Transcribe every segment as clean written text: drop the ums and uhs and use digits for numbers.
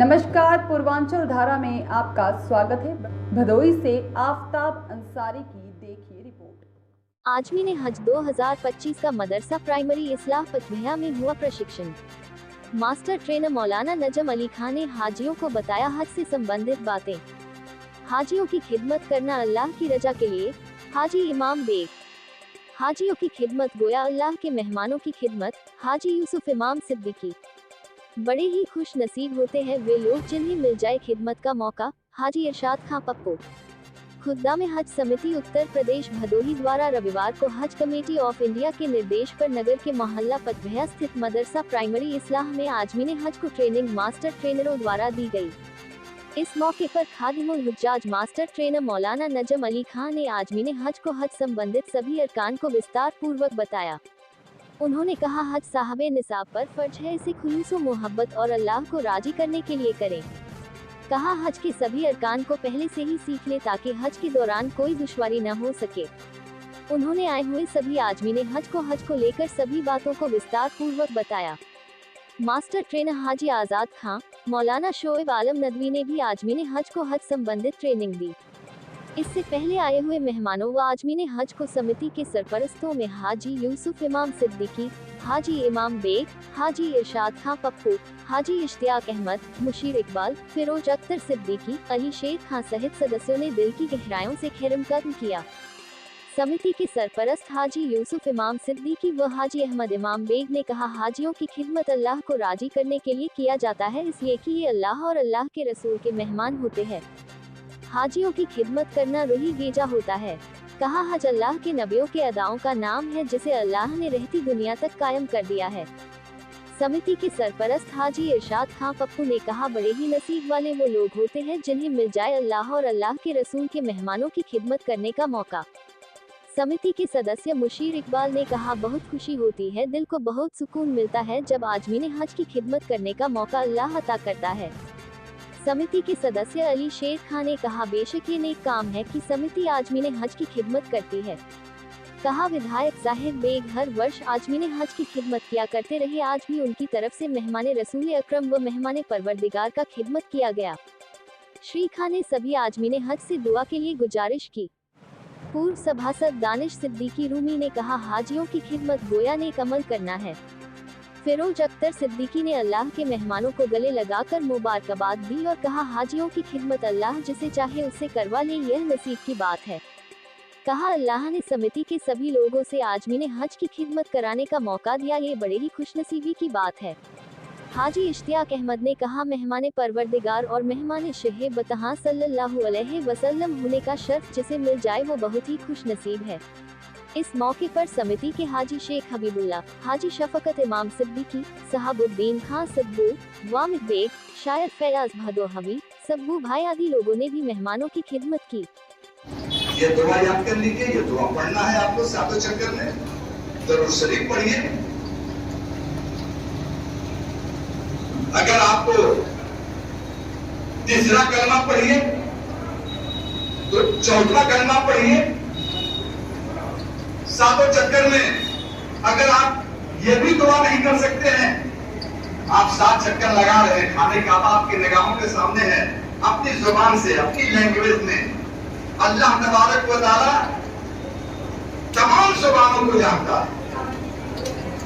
नमस्कार, पूर्वांचल धारा में आपका स्वागत है। भदोही से आफ्ताब अंसारी की देखिए रिपोर्ट। आजमी ने हज 2025 का मदरसा प्राइमरी इस्लाह पचभैया में हुआ प्रशिक्षण। मास्टर ट्रेनर मौलाना नजम अली खान ने हाजियों को बताया हज से संबंधित बातें। हाजियों की खिदमत करना अल्लाह की रजा के लिए। हाजी इमाम बेग। हाजियों की खिदमत गोया अल्लाह के मेहमानों की खिदमत। हाजी यूसुफ इमाम सिद्दीकी। बड़े ही खुश नसीब होते हैं वे लोग जिन्हें मिल जाए खिदमत का मौका। हाजी इरशाद खां पप्पू। खुद्दाम हज समिति उत्तर प्रदेश भदोही द्वारा रविवार को हज कमेटी ऑफ इंडिया के निर्देश पर नगर के मोहल्ला पचभैया स्थित मदरसा प्राइमरी इस्लाह में आजमीन हज को ट्रेनिंग मास्टर ट्रेनरों द्वारा दी गई। इस मौके पर खादिमुल हुज्जाज मास्टर ट्रेनर मौलाना नजम अली खान ने आजमीन हज को हज संबंधित सभी अरकान को विस्तार पूर्वक बताया। उन्होंने कहा हज साहबे निसाब पर फर्ज है, इसे खुलूस मोहब्बत और अल्लाह को राजी करने के लिए करें। कहा हज के सभी अरकान को पहले से ही सीख ले ताकि हज के दौरान कोई दुश्वारी न हो सके। उन्होंने आए हुए सभी आजमीन हज को लेकर सभी बातों को विस्तार पूर्वक बताया। मास्टर ट्रेनर हाजी आजाद खां, मौलाना शोएब आलम नदवी ने भी आजमीन हज को हज संबंधित ट्रेनिंग दी। इससे पहले आए हुए मेहमानों व आजमीन हज को समिति के सरपरस्तों में हाजी यूसुफ इमाम सिद्दीकी, हाजी इमाम बेग, हाजी इरशाद खां पप्पू, हाजी इश्तियाक अहमद, मुशीर इकबाल, फिरोज अख्तर सिद्दीकी, अली शेर खां सहित सदस्यों ने दिल की गहराइयों से खैरमकदम किया। समिति के सरपरस्त हाजी यूसुफ इमाम सिद्दीकी व हाजी अहमद इमाम बेग ने कहा हाजियों की खिदमत अल्लाह को राजी करने के लिए किया जाता है, इसलिए कि ये अल्लाह और अल्लाह के रसूल के मेहमान होते हैं। हाजियों की खिदमत करना रूही गेजा होता है। कहा हज अल्लाह के नबियों के अदाओं का नाम है जिसे अल्लाह ने रहती दुनिया तक कायम कर दिया है। समिति के सरपरस्त हाजी इरशाद खां पप्पू ने कहा बड़े ही नसीब वाले वो लोग होते हैं जिन्हें मिल जाए अल्लाह और अल्लाह के रसूल के मेहमानों की खिदमत करने का मौका। समिति के सदस्य मुशीर इकबाल ने कहा बहुत खुशी होती है, दिल को बहुत सुकून मिलता है जब आजमीन हज की खिदमत करने का मौका अल्लाह अता करता है। समिति के सदस्य अली शेर खान ने कहा बेशक ये नेक काम है कि समिति आजमीन हज की खिदमत करती है। कहा विधायक जाहिर बेग हर वर्ष आजमीन हज की खिदमत किया करते रहे, आज भी उनकी तरफ से मेहमान रसूल अकरम व मेहमान परवरदिगार का खिदमत किया गया। श्री खान ने सभी आजमीन हज से दुआ के लिए गुजारिश की। पूर्व सभासद दानिश सिद्दीकी रूमी ने कहा हाजियों की खिदमत गोया नेक अमल करना है। फिरोज अख्तर सिद्दीकी ने अल्लाह के मेहमानों को गले लगाकर मुबारकबाद दी और कहा हाजियों की खिदमत अल्लाह जिसे चाहे उससे करवा ले, यह नसीब की बात है। कहा अल्लाह ने समिति के सभी लोगों से आजमीन हज की खिदमत कराने का मौका दिया, ये बड़े ही खुशनसीबी की बात है। हाजी इश्तियाक अहमद ने कहा मेहमान परवरदिगार और मेहमान शहे बतहा सल्लल्लाहु अलैहि वसल्लम होने का शर्फ जिसे मिल जाए वो बहुत ही खुश नसीब है। इस मौके पर समिति के हाजी शेख हबीबुल्लाह, हाजी शफकत इमाम सिद्दीकी, साहबुद्दीन खां सब्बू, वामिद बेग, शायर फैयाज भदोहवी, सब्बू भाई आदि लोगों ने भी मेहमानों की खिदमत की। ये दुआ याद कर लीजिए, ये दुआ पढ़ना है आपको सातों चक्कर में, दरूद शरीफ पढ़िए। अगर आपको तीसरा कलमा पढ़िए तो चौथा कलमा पढ़िए। सातों चक्कर में अगर आप ये भी दुआ नहीं कर सकते हैं, आप 7 चक्कर लगा रहे हैं, खाने का आपकी निगाहों के सामने है, अपनी जुबान से अपनी लैंग्वेज में अल्लाह तबारक व तआला तमाम जुबानों को जानता है।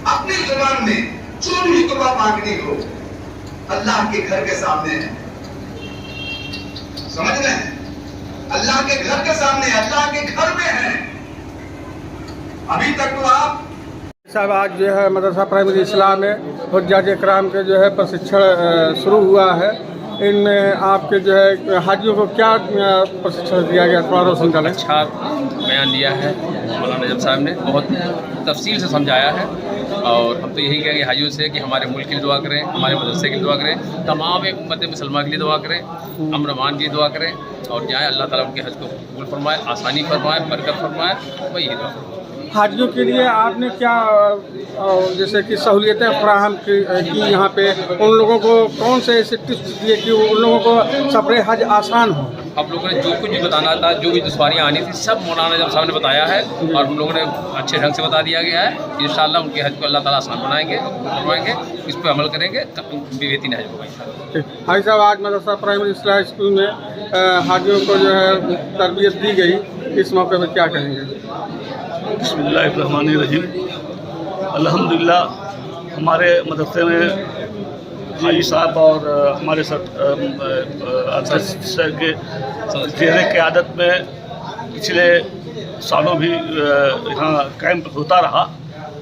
अपनी जुबान में जो भी दुआ मांगनी हो अल्लाह के घर के सामने है, समझ रहे हैं? अल्लाह के घर के सामने, अल्लाह के घर में है। अभी तक तो आप साहब आज जो है मदरसा प्राइमरी इस्लाह में हुज्जाज इकराम के जो है प्रशिक्षण शुरू हुआ है। इनमें आपके जो है हाजियों को क्या प्रशिक्षण दिया गया, थोड़ा रोशन करें। अच्छा बयान दिया है मौलाना नजम साहब ने, बहुत तफसील से समझाया है। और हम तो यही कहेंगे हाजियों से कि हमारे मुल्क के लिए दुआ करें, हमारे मदरसे के लिए दुआ करें, तमाम उम्मत मुसलमान के लिए दुआ करें, अमन के लिए दुआ करें और जाएँ अल्लाह ताला उनके हज को कबूल फरमाए, आसानी फरमाए, बरकत फरमाए। वही दुआ हाजियों के लिए आपने क्या जैसे कि सहूलियतें फराहम की यहाँ पे, उन लोगों को कौन से ऐसे टिप्स दिए कि उन लोगों को सफर हज आसान हो? आप लोगों ने जो कुछ भी बताना था, जो भी दुश्वारियाँ आनी थी, सब मौलाना नजम साहब ने बताया है और हम लोगों ने अच्छे ढंग से बता दिया गया है। इंशाअल्लाह उनके हज को अल्लाह ताला आसान बनवाएंगे, इस पर अमल करेंगे, बेहतरीन हज होगा। हाजी साहब, आज मदरसा प्राइमरी इस्लाह स्कूल में हाजियों को जो है तरबियत दी गई, इस मौके पर क्या कहेंगे? बिस्मिल्लाहिर्रहमानिर्रहीम। अल्हम्दुलिल्लाह हमारे मदरसे में हाजी साहब और हमारे सर के ज़ेर क़यादत में पिछले सालों भी यहाँ कैंप होता रहा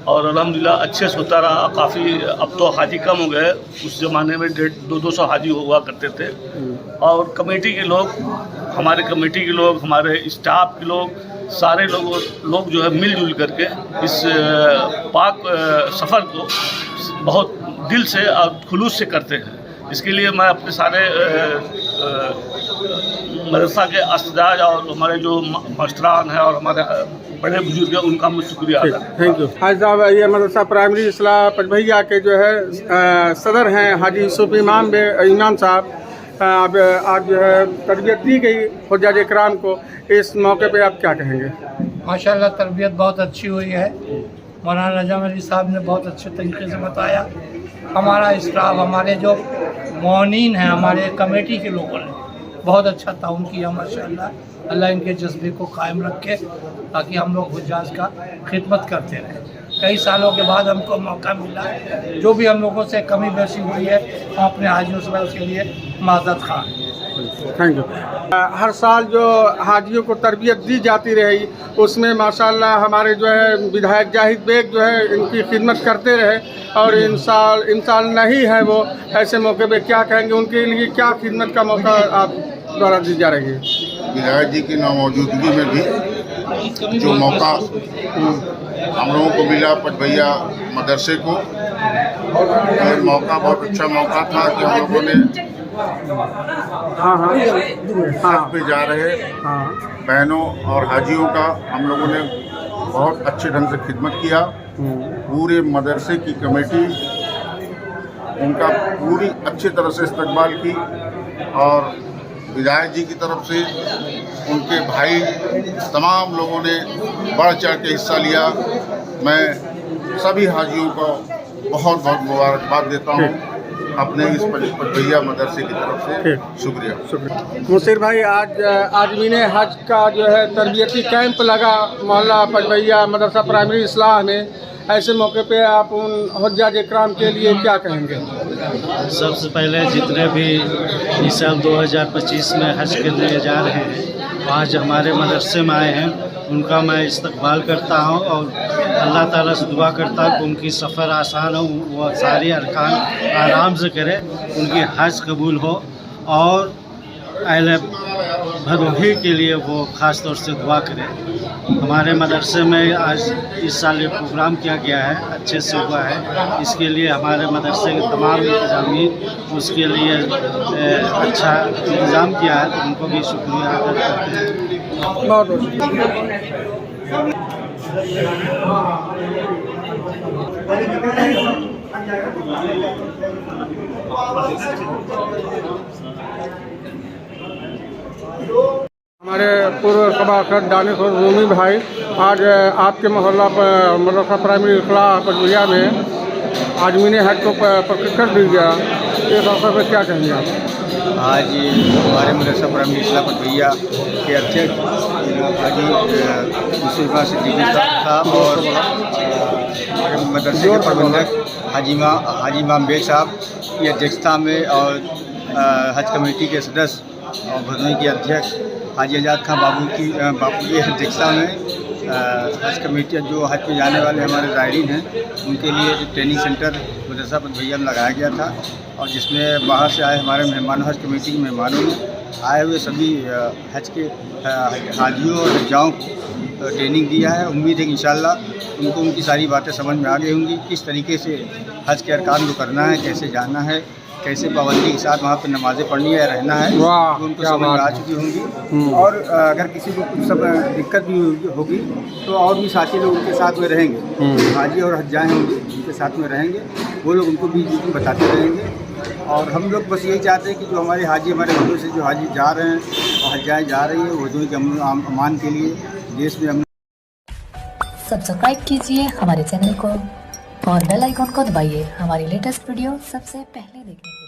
और अल्हम्दुलिल्लाह अच्छे से होता रहा। काफ़ी अब तो हाजी कम हो गए, उस ज़माने में 150-200 हाजी हुआ करते थे। और कमेटी के लोग, हमारे कमेटी के लोग, हमारे स्टाफ के लोग, सारे लोग जो है मिलजुल करके इस पाक सफ़र को बहुत दिल से और खुलूस से करते हैं। इसके लिए मैं अपने सारे मदरसा के अस्तिदाज और हमारे जो मास्टरान हैं और हमारे बड़े बुजुर्ग हैं, उनका मैं शुक्रिया अदा करता हूं। Thank you. हाजी साहब, ये मदरसा प्राइमरी इस्लाह पचभैया के जो है सदर हैं हाजी यूसुफ इमाम साहब, अब आज जो है तरबियत दी गई हुज्जाज इकराम को, इस मौके पे आप क्या कहेंगे? माशाल्लाह तरबियत बहुत अच्छी हुई है। मौलाना नजम अली साहब ने बहुत अच्छे तरीके से बताया। हमारा स्टाफ, हमारे जो मौनीन हैं, हमारे कमेटी के लोगों ने बहुत अच्छा ताउन किया माशाल्लाह। अल्लाह इनके जज्बे को कायम रखे ताकि हम लोग हुज्जाज का खिदमत करते रहें। कई सालों के बाद हमको मौका मिला, जो भी हम लोगों से कमी बेशी हुई है हम अपने हाजियों से उसके लिए माज़रत खां। Thank you. हर साल जो हाजियों को तरबियत दी जाती रही, उसमें माशाल्लाह हमारे जो है विधायक जाहिद बेग जो है इनकी खिदमत करते रहे और इन साल नहीं है वो, ऐसे मौके पे क्या कहेंगे? उनके लिए क्या खिदमत का मौका आप द्वारा दी जा रही है? विधायक जी की नामौजूदगी में भी जो मौका हम लोगों को मिला पचभैया मदरसे को, ये मौका बहुत अच्छा मौका था कि हम लोगों ने हज पे जा रहे बहनों और हाजियों का हम लोगों ने बहुत अच्छे ढंग से खिदमत किया। पूरे मदरसे की कमेटी उनका पूरी अच्छी तरह से इस्तकबाल की और विधायक जी की तरफ से उनके भाई तमाम लोगों ने बढ़ चढ़ के हिस्सा लिया। मैं सभी हाजियों को बहुत बहुत मुबारकबाद देता हूँ अपने इस पचभैया मदरसे की तरफ से। शुक्रिया। मुसीर भाई, आज आज़मीन हज का जो है तरबियती कैंप लगा मोहल्ला पचभैया मदरसा प्राइमरी इस्लाह में, ऐसे मौके पे आप उन हुज्जाज इकराम के लिए क्या कहेंगे? सबसे पहले जितने भी इस साल 2025 में हज के लिए जा रहे हैं, आज हमारे मदरसे में आए हैं, उनका मैं इस्तकबाल करता हूं और अल्लाह ताला से दुआ करता हूं कि उनकी सफ़र आसान हो, वो सारे अरकान आराम से करें, उनकी हज कबूल हो और अहले भदोही के लिए वो ख़ास तौर से दुआ करें। हमारे मदरसे में आज इस साल ये प्रोग्राम किया गया है, अच्छे से हुआ है। इसके लिए हमारे मदरसे के तमाम इंतज़ामी उसके लिए अच्छा इंतज़ाम किया है, तो उनको भी शुक्रिया अदा करते हैं। बहुत हमारे पूर्व सभासद दानिश और रूमी भाई, आज आपके मोहल्ला पर मदरसा प्राइमरी इस्लाह पचभैया में आज़मीन हज को प्रशिक्षण दी गया, इस अवसर पर क्या कहेंगे आप? आज हमारे मदरसा प्राइमरी इस्लाह पचभैया के अध्यक्ष हाजी यूसुफ साहब और हमारे मदरसे के प्रबंधक हाजी इमाम बेग साहब की अध्यक्षता में और हज कमेटी के सदस्य और भदोही के अध्यक्ष हाजी आज़ाद खां बापू की अध्यक्षता में हज कमेटी जो हज पे जाने वाले हमारे ज़ायरीन हैं उनके लिए एक ट्रेनिंग सेंटर मदरसा पचभैया में लगाया गया था और जिसमें बाहर से आए हमारे मेहमानों, हज कमेटी के मेहमानों ने आए हुए सभी हज के हाजियों और हज्जाओं को ट्रेनिंग दिया है। उम्मीद है कि इंशाअल्लाह उनको उनकी सारी बातें समझ में आ गई होंगी, किस तरीके से हज के अरकान को करना है, कैसे जाना है, कैसे पाबंदी के साथ वहाँ पर नमाज़ें पढ़नी है, रहना है, तो उनको समझ में आ चुकी होंगी। और अगर किसी को कुछ सब दिक्कत भी होगी तो और भी साथी लोग उनके साथ में रहेंगे, हाजी और हज्जाएँ होंगे उनके साथ में रहेंगे, वो लोग उनको भी बताते रहेंगे। और हम लोग बस यही चाहते हैं कि जो हमारे हाजी, हमारे घरों से जो हाजी जा रहे हैं हजाएं जा रही है उर्दू के अमान के लिए देश में हम। सब्सक्राइब कीजिए हमारे चैनल को और बेल आइकॉन को दबाइए हमारी लेटेस्ट वीडियो सबसे पहले देखने के लिए।